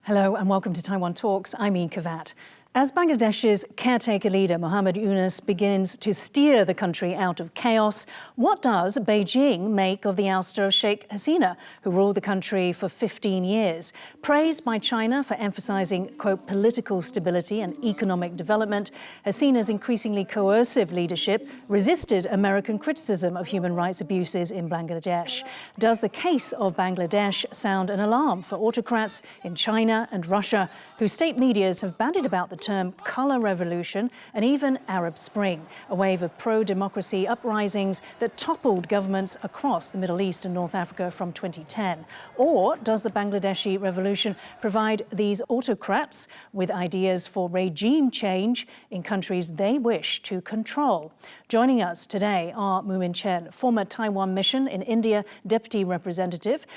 Hello and welcome to Taiwan Talks. I'm Ian Kavat. As Bangladesh's caretaker leader Muhammad Yunus begins to steer the country out of chaos, what does Beijing make of the ouster of Sheikh Hasina, who ruled the country for 15 years? Praised by China for emphasizing, quote, political stability and economic development, Hasina's increasingly coercive leadership resisted American criticism of human rights abuses in Bangladesh. Does the case of Bangladesh sound an alarm for autocrats in China and Russia, whose state medias have bandied about the term colour revolution and even Arab Spring, a wave of pro-democracy uprisings that toppled governments across the Middle East and North Africa from 2010? Or does the Bangladeshi revolution provide these autocrats with ideas for regime change in countries they wish to control? Joining us today are Mumin Chen, former Taiwan mission in India deputy representative,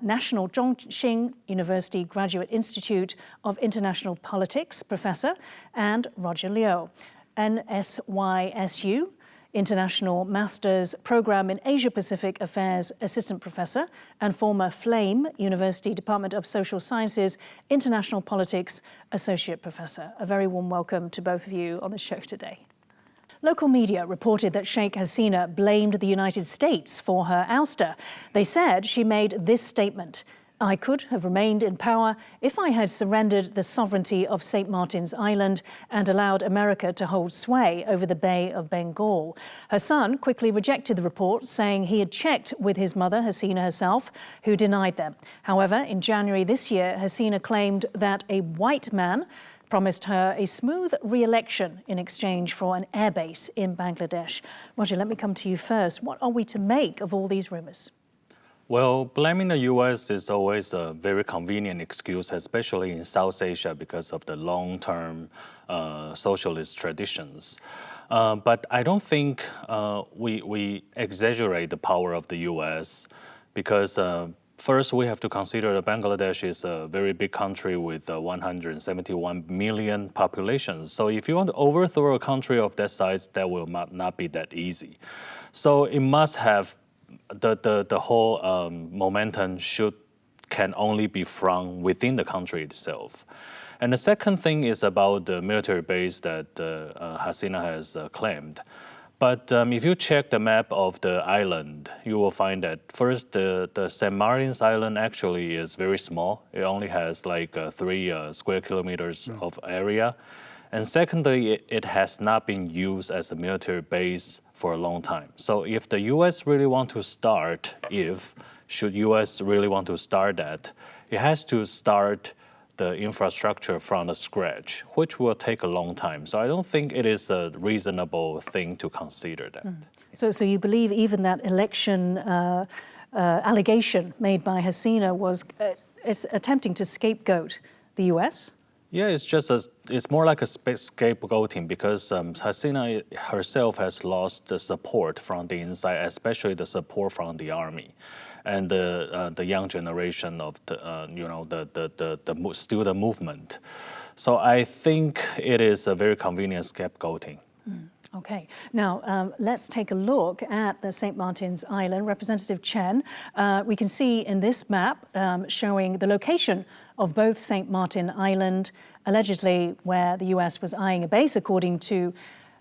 National Hsing University Graduate Institute of International Politics professor, and Roger Liu, NSYSU International Masters Program in Asia-Pacific Affairs Assistant Professor and former Flame University Department of Social Sciences International Politics Associate Professor. A very warm welcome to both of you on the show today. Local media reported that Sheikh Hasina blamed the United States for her ouster. They said she made this statement: "I could have remained in power if I had surrendered the sovereignty of St. Martin's Island and allowed America to hold sway over the Bay of Bengal." Her son quickly rejected the report, saying he had checked with his mother, Hasina herself, who denied them. However, in January this year, Hasina claimed that a white man promised her a smooth re-election in exchange for an airbase in Bangladesh. Roger, let me come to you first. What are we to make of all these rumours? Well, blaming the U.S. is always a very convenient excuse, especially in South Asia because of the long-term socialist traditions. But I don't think we exaggerate the power of the U.S. because first we have to consider that Bangladesh is a very big country with 171 million population. So if you want to overthrow a country of that size, that will not be that easy. So it must have the whole momentum can only be from within the country itself. And the second thing is about the military base that Hasina has claimed. But if you check the map of the island, you will find that first the St. Martin's Island actually is very small. It only has like 3 square kilometers of area. And secondly, it has not been used as a military base for a long time. So if the U.S. really want to start, should U.S. really want to start that, it has to start the infrastructure from the scratch, which will take a long time. So I don't think it is a reasonable thing to consider that. So you believe even that election allegation made by Hasina was attempting to scapegoat the U.S.? Yeah, it's more like a scapegoating because Hasina herself has lost the support from the inside, especially the support from the army and the young generation of the student movement. So I think it is a very convenient scapegoating. Okay, now let's take a look at the St. Martin's Island. Representative Chen, we can see in this map showing the location of both St. Martin Island, allegedly where the US was eyeing a base, according to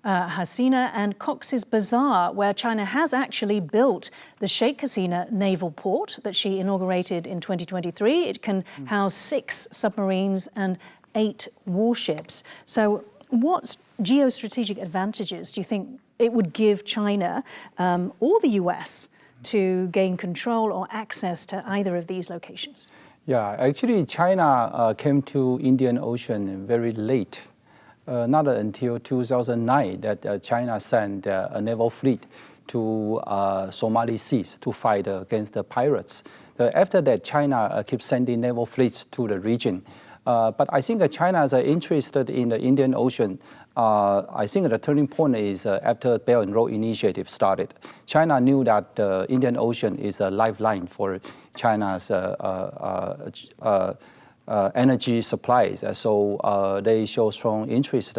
Hasina, and Cox's Bazar, where China has actually built the Sheikh Hasina naval port that she inaugurated in 2023. It can house 6 submarines and 8 warships. So what geostrategic advantages do you think it would give China or the US to gain control or access to either of these locations? Yeah, actually China came to Indian Ocean very late. Not until 2009 that China sent a naval fleet to Somali seas to fight against the pirates. After that, China keeps sending naval fleets to the region. But I think China is interested in the Indian Ocean. I think the turning point is after Belt and Road Initiative started. China knew that the Indian Ocean is a lifeline for China's energy supplies. So they show strong interest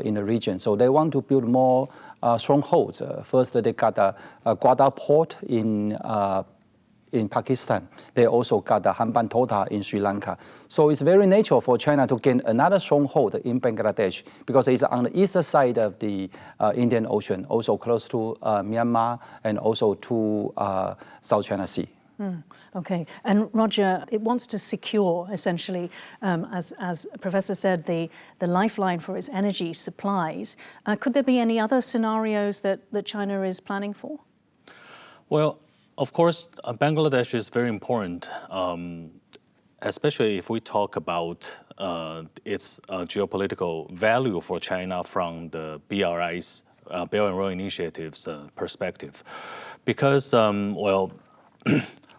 in the region. So they want to build more strongholds. First, they got a Guada port in in Pakistan. They also got the Hamban Tota in Sri Lanka. So it's very natural for China to gain another stronghold in Bangladesh because it's on the eastern side of the Indian Ocean, also close to Myanmar and also to South China Sea. Okay, and Roger, it wants to secure, essentially, as Professor said, the lifeline for its energy supplies. Could there be any other scenarios that China is planning for? Well, of course, Bangladesh is very important, especially if we talk about its geopolitical value for China from the BRI's Belt and Road Initiative's perspective. Because, well,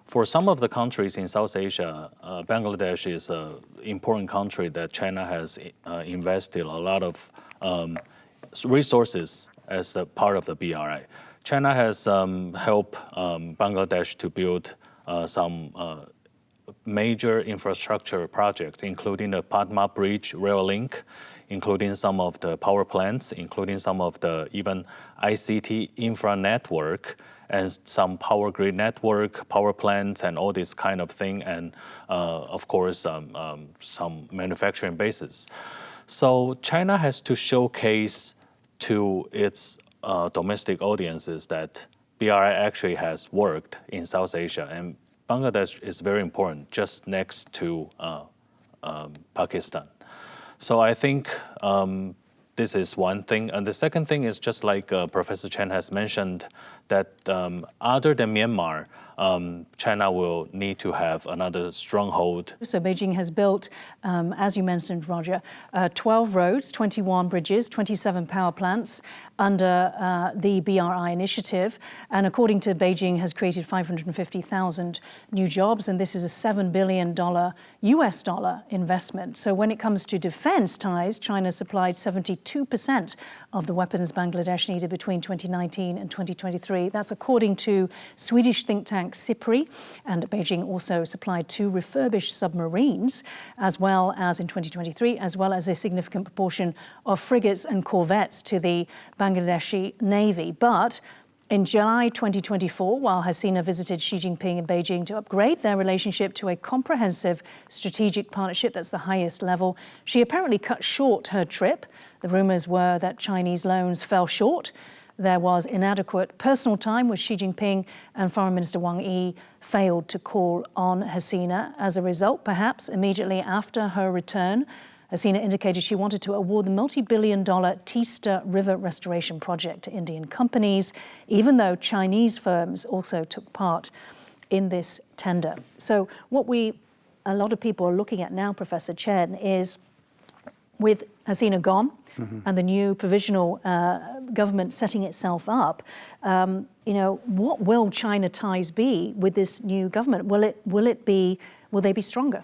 for some of the countries in South Asia, Bangladesh is an important country that China has invested a lot of resources as a part of the BRI. China has helped Bangladesh to build some major infrastructure projects, including the Padma Bridge rail link, including some of the power plants, including some of the even ICT infra network, and some power grid network, power plants, and all this kind of thing, and of course, some manufacturing bases. So China has to showcase to its domestic audiences that BRI actually has worked in South Asia, and Bangladesh is very important, just next to Pakistan. So I think this is one thing. And the second thing is just like Professor Chen has mentioned, that other than Myanmar, China will need to have another stronghold. So Beijing has built, as you mentioned, Roger, 12 roads, 21 bridges, 27 power plants under the BRI initiative. And according to Beijing, has created 550,000 new jobs. And this is a $7 billion US dollar investment. So when it comes to defense ties, China supplied 72% of the weapons Bangladesh needed between 2019 and 2023. That's according to Swedish think tank SIPRI, and Beijing also supplied 2 refurbished submarines, as well as in 2023, as well as a significant proportion of frigates and corvettes to the Bangladeshi Navy. But in July 2024, while Hasina visited Xi Jinping in Beijing to upgrade their relationship to a comprehensive strategic partnership that's the highest level, she apparently cut short her trip. The rumors were that Chinese loans fell short. There was inadequate personal time with Xi Jinping, and Foreign Minister Wang Yi failed to call on Hasina. As a result, perhaps immediately after her return, Hasina indicated she wanted to award the multi-billion-dollar Teesta River restoration project to Indian companies, even though Chinese firms also took part in this tender. So what a lot of people are looking at now, Professor Chen, is with Hasina gone, and the new provisional government setting itself up, what will China ties be with this new government? Will they be stronger?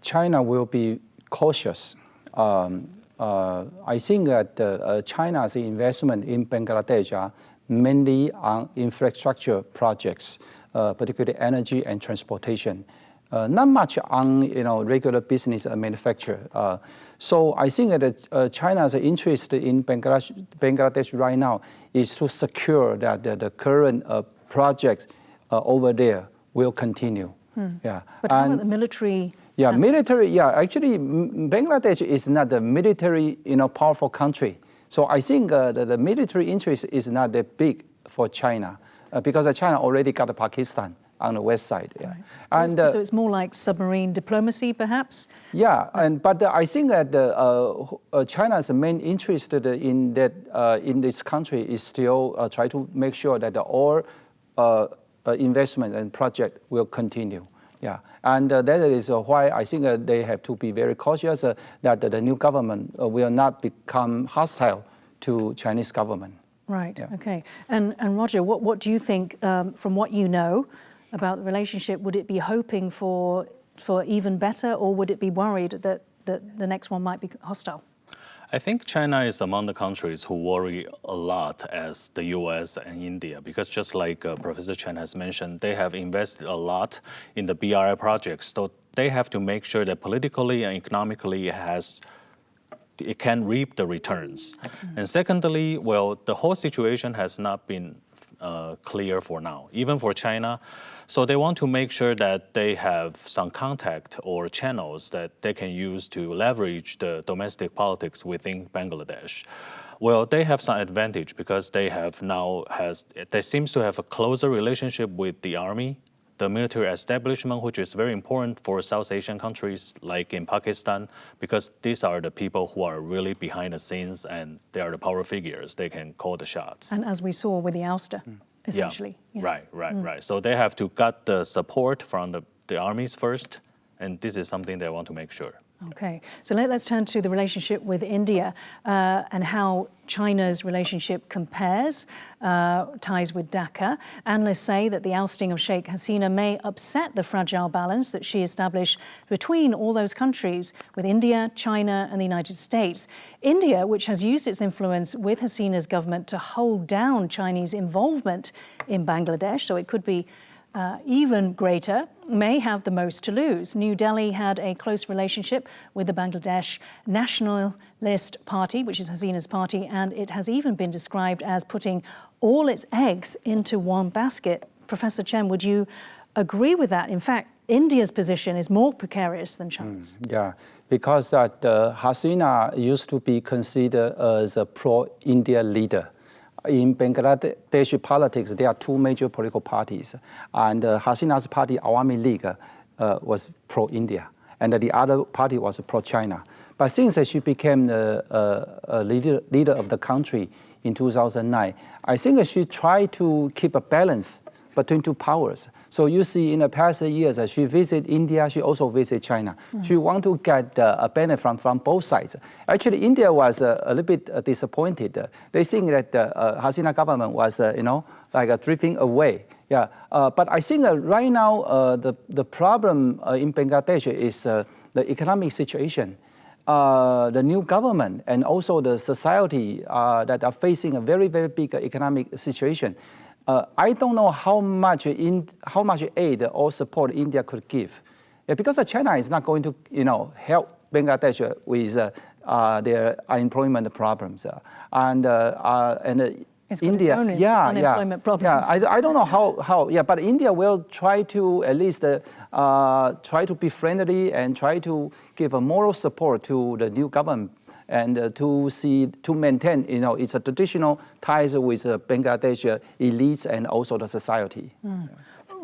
China will be cautious. I think that China's investment in Bangladesh are mainly on infrastructure projects, particularly energy and transportation. Not much on regular business and manufacture. So I think that China's interest in Bangladesh right now is to secure that the current projects over there will continue. Yeah. But how about the military? Yeah, military. Yeah, actually, Bangladesh is not a military, powerful country. So I think the military interest is not that big for China because China already got Pakistan on the west side. Yeah. Right. So it's more like submarine diplomacy, perhaps? Yeah, but I think that China's main interest in this country is still try to make sure that all investment and project will continue. Yeah, and that is why I think they have to be very cautious that the new government will not become hostile to Chinese government. Right. Yeah. Okay. And Roger, what do you think from what you know about the relationship? Would it be hoping for even better, or would it be worried that the next one might be hostile? I think China is among the countries who worry a lot as the US and India, because just like Professor Chen has mentioned, they have invested a lot in the BRI projects. So they have to make sure that politically and economically it can reap the returns. And secondly, well, the whole situation has not been clear for now, even for China. So they want to make sure that they have some contact or channels that they can use to leverage the domestic politics within Bangladesh. Well, they have some advantage because they seems to have a closer relationship with the army, the military establishment, which is very important for South Asian countries like in Pakistan, because these are the people who are really behind the scenes and they are the power figures. They can call the shots. And as we saw with the ouster, essentially. Yeah. Right. So they have to get the support from the armies first, and this is something they want to make sure. Okay, so let's turn to the relationship with India and how China's relationship compares, ties with Dhaka. Analysts say that the ousting of Sheikh Hasina may upset the fragile balance that she established between all those countries, with India, China and the United States. India, which has used its influence with Hasina's government to hold down Chinese involvement in Bangladesh, so it could be even greater, may have the most to lose. New Delhi had a close relationship with the Bangladesh Nationalist Party, which is Hasina's party, and it has even been described as putting all its eggs into one basket. Professor Chen, would you agree with that? In fact, India's position is more precarious than China's. Yeah, because Hasina used to be considered as a pro-India leader. In Bangladeshi politics, there are two major political parties, and Hasina's party, Awami League, was pro-India, and the other party was pro-China. But since she became the leader of the country in 2009, I think she tried to keep a balance between two powers. So you see, in the past years, she visited India, she also visited China. She want to get a benefit from both sides. Actually, India was a little bit disappointed. They think that the Hasina government was, drifting away. Yeah, but I think right now the problem in Bangladesh is the economic situation. The new government and also the society that are facing a very, very big economic situation. I don't know how much aid or support India could give, because China is not going to, help Bangladesh with their unemployment problems, and it's India, unemployment problems. Yeah, I don't know how. Yeah, but India will try to at least try to be friendly and try to give a moral support to the new government. And to maintain, its traditional ties with Bangladesh elites and also the society.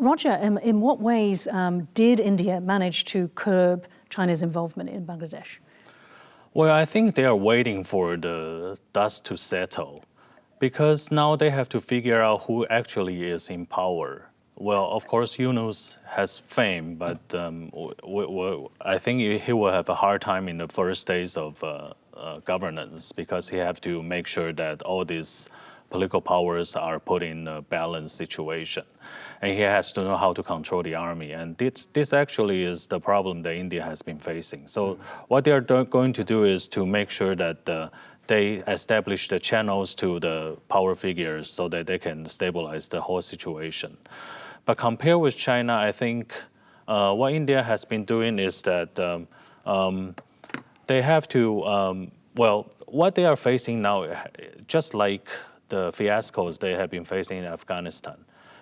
Roger, in what ways did India manage to curb China's involvement in Bangladesh? Well, I think they are waiting for the dust to settle, because now they have to figure out who actually is in power. Well, of course, Yunus has fame, but I think he will have a hard time in the first days of governance, because he have to make sure that all these political powers are put in a balanced situation. And he has to know how to control the army. And this actually is the problem that India has been facing. So what they are going to do is to make sure that they establish the channels to the power figures so that they can stabilize the whole situation. But compared with China, I think what India has been doing is that they have to, what they are facing now, just like the fiascos they have been facing in Afghanistan.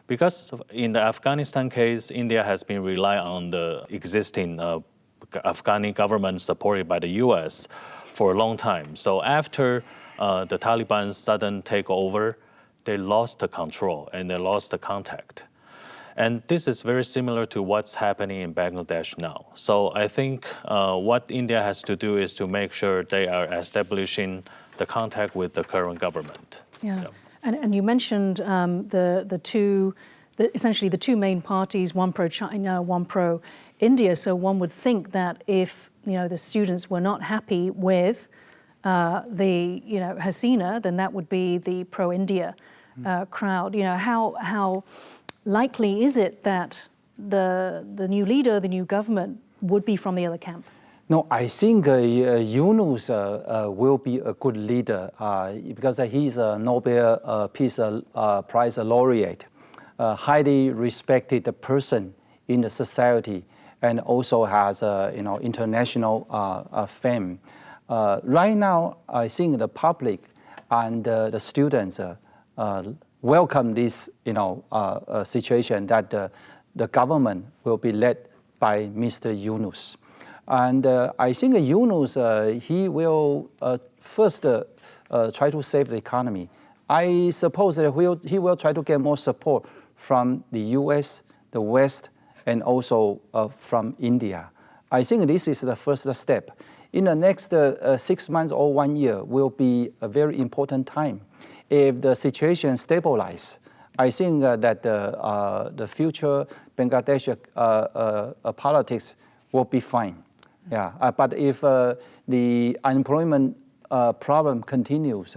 Because in the Afghanistan case, India has been relying on the existing Afghani government supported by the US for a long time. So after the Taliban's sudden takeover, they lost the control and they lost the contact. And this is very similar to what's happening in Bangladesh now. So I think what India has to do is to make sure they are establishing the contact with the current government. Yeah. And you mentioned essentially the two main parties, one pro-China, one pro-India. So one would think that if the students were not happy with Hasina, then that would be the pro-India crowd. How likely is it that the new leader, the new government, would be from the other camp? No, I think Yunus will be a good leader because he's a Nobel Peace Prize laureate, a highly respected person in the society, and also has international fame. Right now, I think the public and the students welcome this, situation that the government will be led by Mr. Yunus. And I think Yunus, he will first try to save the economy. I suppose that he will try to get more support from the US, the West, and also from India. I think this is the first step. In the next 6 months or 1 year will be a very important time. If the situation stabilizes, I think that the future Bangladesh politics will be fine. Yeah, but if the unemployment problem continues,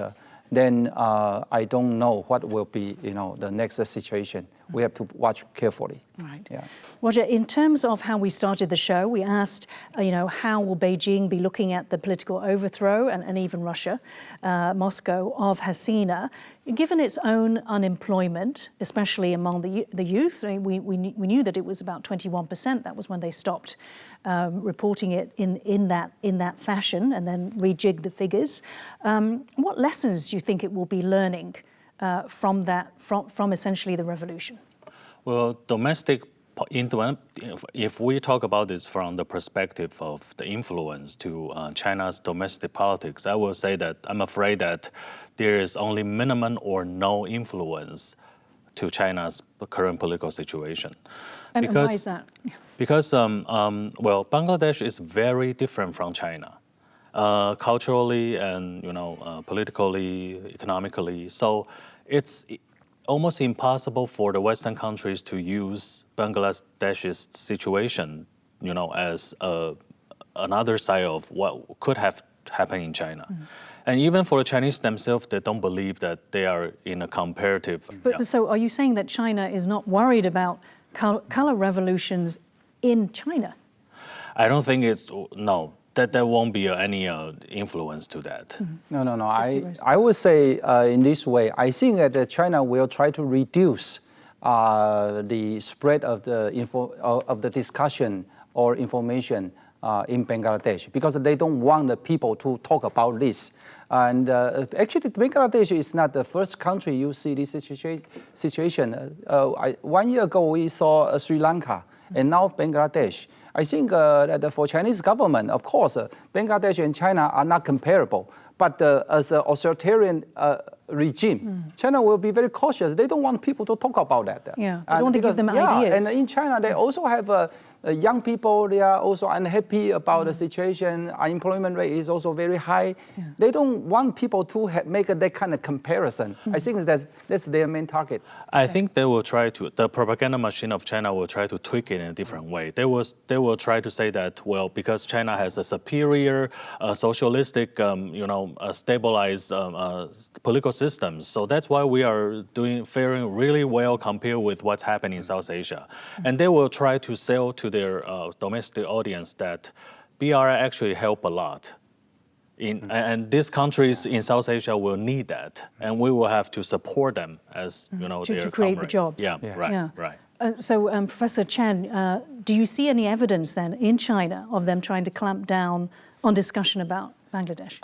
then I don't know what will be, the next situation. We have to watch carefully. Right. Yeah. Roger, in terms of how we started the show, we asked, how will Beijing be looking at the political overthrow and even Russia, Moscow, of Hasina, given its own unemployment, especially among the youth. I mean, we knew that it was about 21%. That was when they stopped reporting it in that fashion and then rejigged the figures. What lessons do you think it will be learning from essentially the revolution? Well, if we talk about this from the perspective of the influence to China's domestic politics, I will say that I'm afraid that there is only minimum or no influence to China's current political situation. And why is that? Because, Bangladesh is very different from China, culturally and, politically, economically. So it's almost impossible for the Western countries to use Bangladesh's situation, as another side of what could have happened in China. Mm-hmm. And even for the Chinese themselves, they don't believe that they are in a comparative. But so are you saying that China is not worried about color revolutions in China? I don't think that there won't be any influence to that. Mm-hmm. No. I would say in this way, I think that China will try to reduce the spread of the discussion or information in Bangladesh, because they don't want the people to talk about this. And actually, Bangladesh is not the first country you see this situation. 1 year ago, we saw Sri Lanka, and now Bangladesh. I think that for Chinese government, of course, Bangladesh and China are not comparable. But as an authoritarian regime, China will be very cautious. They don't want people to talk about that. Yeah, they don't want to give them ideas. And in China, they also have young people. They are also unhappy about the situation. Unemployment rate is also very high. Yeah. They don't want people to make that kind of comparison. I think that's their main target. I think they will try to. The propaganda machine of China will try to tweak it in a different way. They will try to say that, well, because China has a superior socialistic, stabilized political systems, so that's why we are faring really well compared with what's happening in South Asia. And they will try to sell to their domestic audience that BRI actually help a lot. And these countries in South Asia will need that, and we will have to support them as to create the jobs. Right. So, Professor Chen, do you see any evidence then in China of them trying to clamp down on discussion about Bangladesh?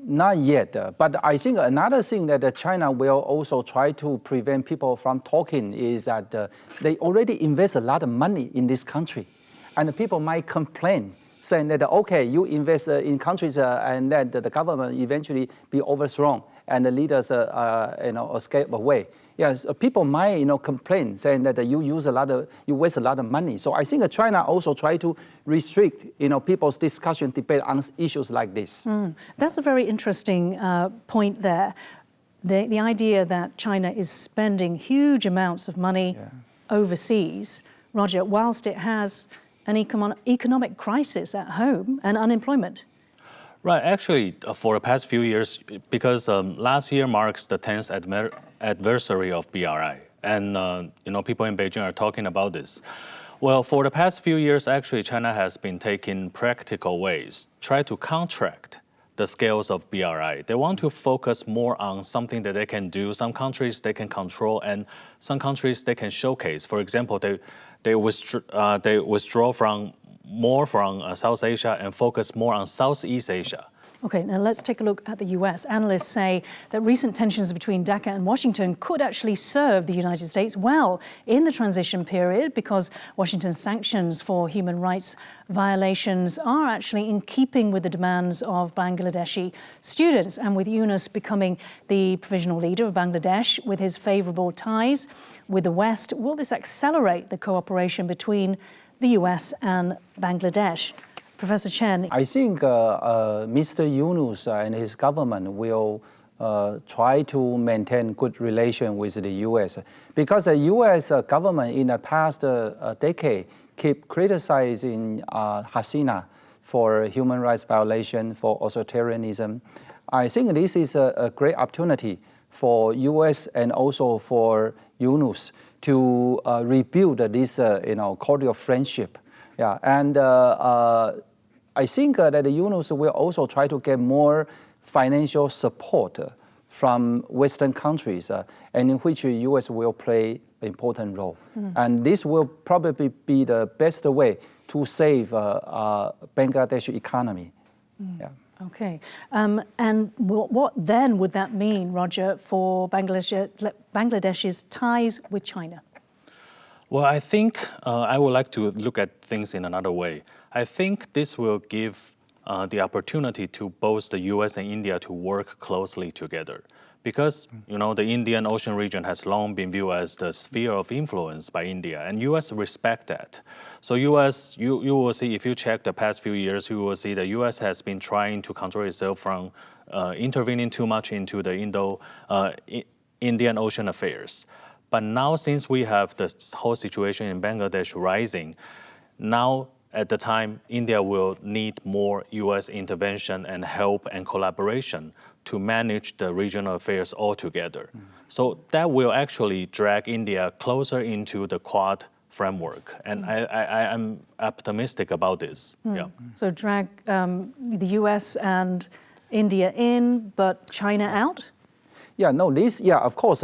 Not yet, but I think another thing that China will also try to prevent people from talking is that they already invest a lot of money in this country, and people might complain, saying that, okay, you invest in countries and that the government eventually be overthrown and the leaders escape away. Yes, people might complain, saying that you waste a lot of money. So I think China also try to restrict people's discussion, debate on issues like this. That's a very interesting point there. The idea that China is spending huge amounts of money overseas, Roger, whilst it has an economic crisis at home and unemployment. Right. Actually, for the past few years, because last year marks the 10th anniversary of BRI, and people in Beijing are talking about this. Well, for the past few years, actually, China has been taking practical ways, try to counteract the scales of BRI. They want to focus more on something that they can do. Some countries they can control, and some countries they can showcase. For example, they withdraw from more from South Asia and focus more on Southeast Asia. Okay, now let's take a look at the US. Analysts say that recent tensions between Dhaka and Washington could actually serve the United States well in the transition period because Washington's sanctions for human rights violations are actually in keeping with the demands of Bangladeshi students. And with Yunus becoming the provisional leader of Bangladesh with his favorable ties with the West, will this accelerate the cooperation between the US and Bangladesh? Professor Chen. I think Mr. Yunus and his government will try to maintain good relations with the U.S. because the U.S. government in the past decade keep criticizing Hasina for human rights violation, for authoritarianism. I think this is a great opportunity for U.S. and also for Yunus to rebuild this cordial friendship. Yeah, and I think that the Yunus will also try to get more financial support from Western countries, and in which the U.S. will play an important role. And this will probably be the best way to save Bangladesh economy. Yeah. Okay, and what then would that mean, Roger, for Bangladesh's ties with China? Well, I think I would like to look at things in another way. I think this will give the opportunity to both the US and India to work closely together. Because, the Indian Ocean region has long been viewed as the sphere of influence by India, and US respect that. So US, you will see, if you check the past few years, you will see the US has been trying to control itself from intervening too much into the Indian Ocean affairs. But now, since we have the whole situation in Bangladesh rising, now at the time, India will need more US intervention and help and collaboration to manage the regional affairs altogether. So that will actually drag India closer into the Quad framework. And I am optimistic about this. Yeah. So drag the US and India in, but China out? Yeah, no, of course,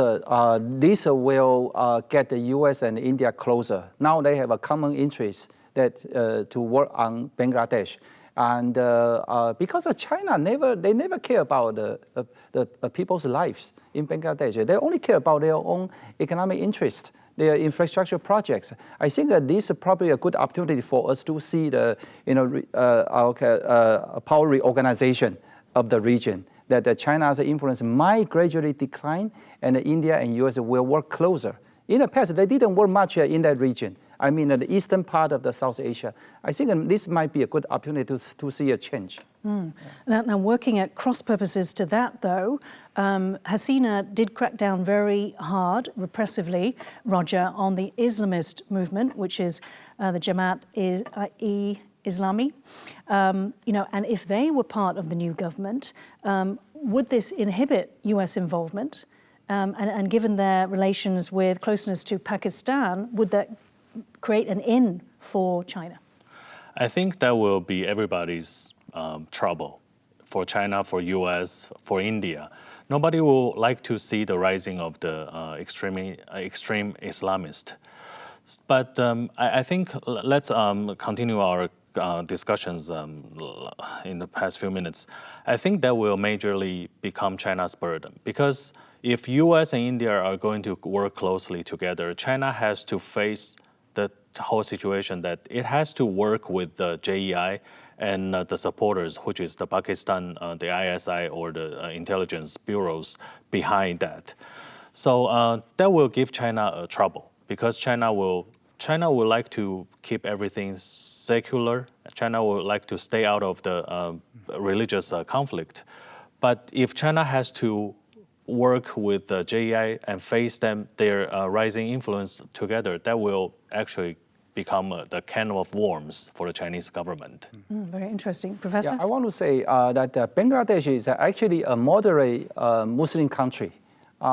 this will get the U.S. and India closer. Now they have a common interest that to work on Bangladesh, and because China never care about the people's lives in Bangladesh. They only care about their own economic interest, their infrastructure projects. I think that this is probably a good opportunity for us to see the power reorganization of the region. That China's influence might gradually decline, and India and US will work closer. In the past, they didn't work much in that region. I mean, the eastern part of the South Asia. I think this might be a good opportunity to see a change. Now, working at cross purposes to that, though, Hasina did crack down very hard, repressively, Roger, on the Islamist movement, which is the Jamaat-e-Islami. And if they were part of the new government, would this inhibit US involvement? And given their relations with closeness to Pakistan, would that create an in for China? I think that will be everybody's trouble, for China, for US, for India. Nobody will like to see the rising of the extreme Islamist. But I think let's continue our discussions in the past few minutes. I think that will majorly become China's burden, because if US and India are going to work closely together, China has to face the whole situation that it has to work with the JEI and the supporters, which is the Pakistan, the ISI, or the intelligence bureaus behind that. So that will give China trouble, because China will like to keep everything secular. China will like to stay out of the religious conflict. But if China has to work with the JEI and face their rising influence together, that will actually become the can of worms for the Chinese government. Very interesting. Professor? Yeah, I want to say that Bangladesh is actually a moderate Muslim country.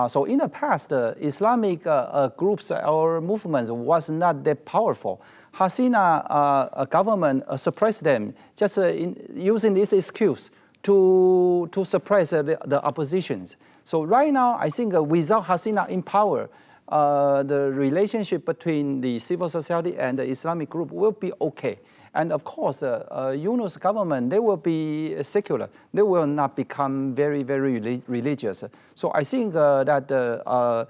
So in the past, Islamic groups or movements was not that powerful. Hasina government suppressed them, just using this excuse to suppress the oppositions. So right now, I think without Hasina in power, the relationship between the civil society and the Islamic group will be okay. And of course, Yunus government, they will be secular. They will not become very, very religious. So I think that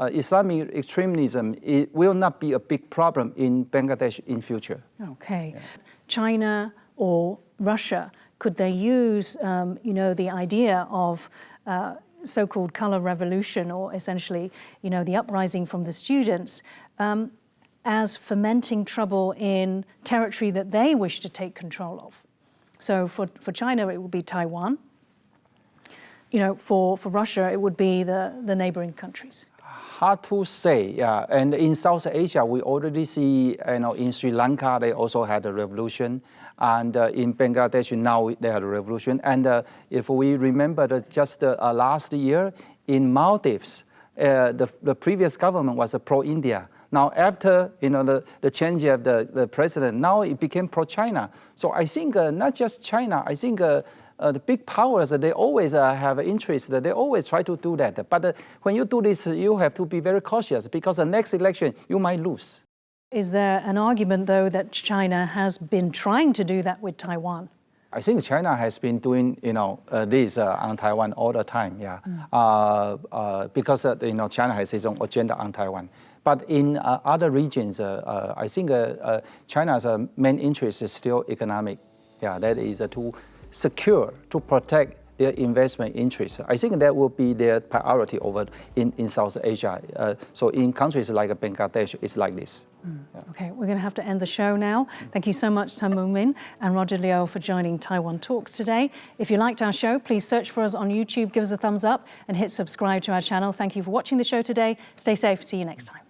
Islamic extremism, it will not be a big problem in Bangladesh in future. Okay. Yeah. China or Russia, could they use, the idea of so-called color revolution, or essentially, the uprising from the students, as fomenting trouble in territory that they wish to take control of? So for China, it would be Taiwan. For Russia, it would be the neighboring countries. Hard to say, yeah. And in South Asia, we already see, in Sri Lanka, they also had a revolution. And in Bangladesh, now they had a revolution. And if we remember that just last year in Maldives, the previous government was pro-India. Now, after the change of the president, now it became pro-China. So I think not just China, I think the big powers, they always have interest, they always try to do that. But when you do this, you have to be very cautious, because the next election, you might lose. Is there an argument, though, that China has been trying to do that with Taiwan? I think China has been doing, this on Taiwan all the time, yeah. Because, China has its own agenda on Taiwan. But in other regions, I think China's main interest is still economic. Yeah, that is to secure, to protect their investment interests. I think that will be their priority over in South Asia. So in countries like Bangladesh, it's like this. Yeah. Okay, we're going to have to end the show now. Thank you so much, Mumin and Roger Liu, for joining Taiwan Talks today. If you liked our show, please search for us on YouTube, give us a thumbs up and hit subscribe to our channel. Thank you for watching the show today. Stay safe. See you next time.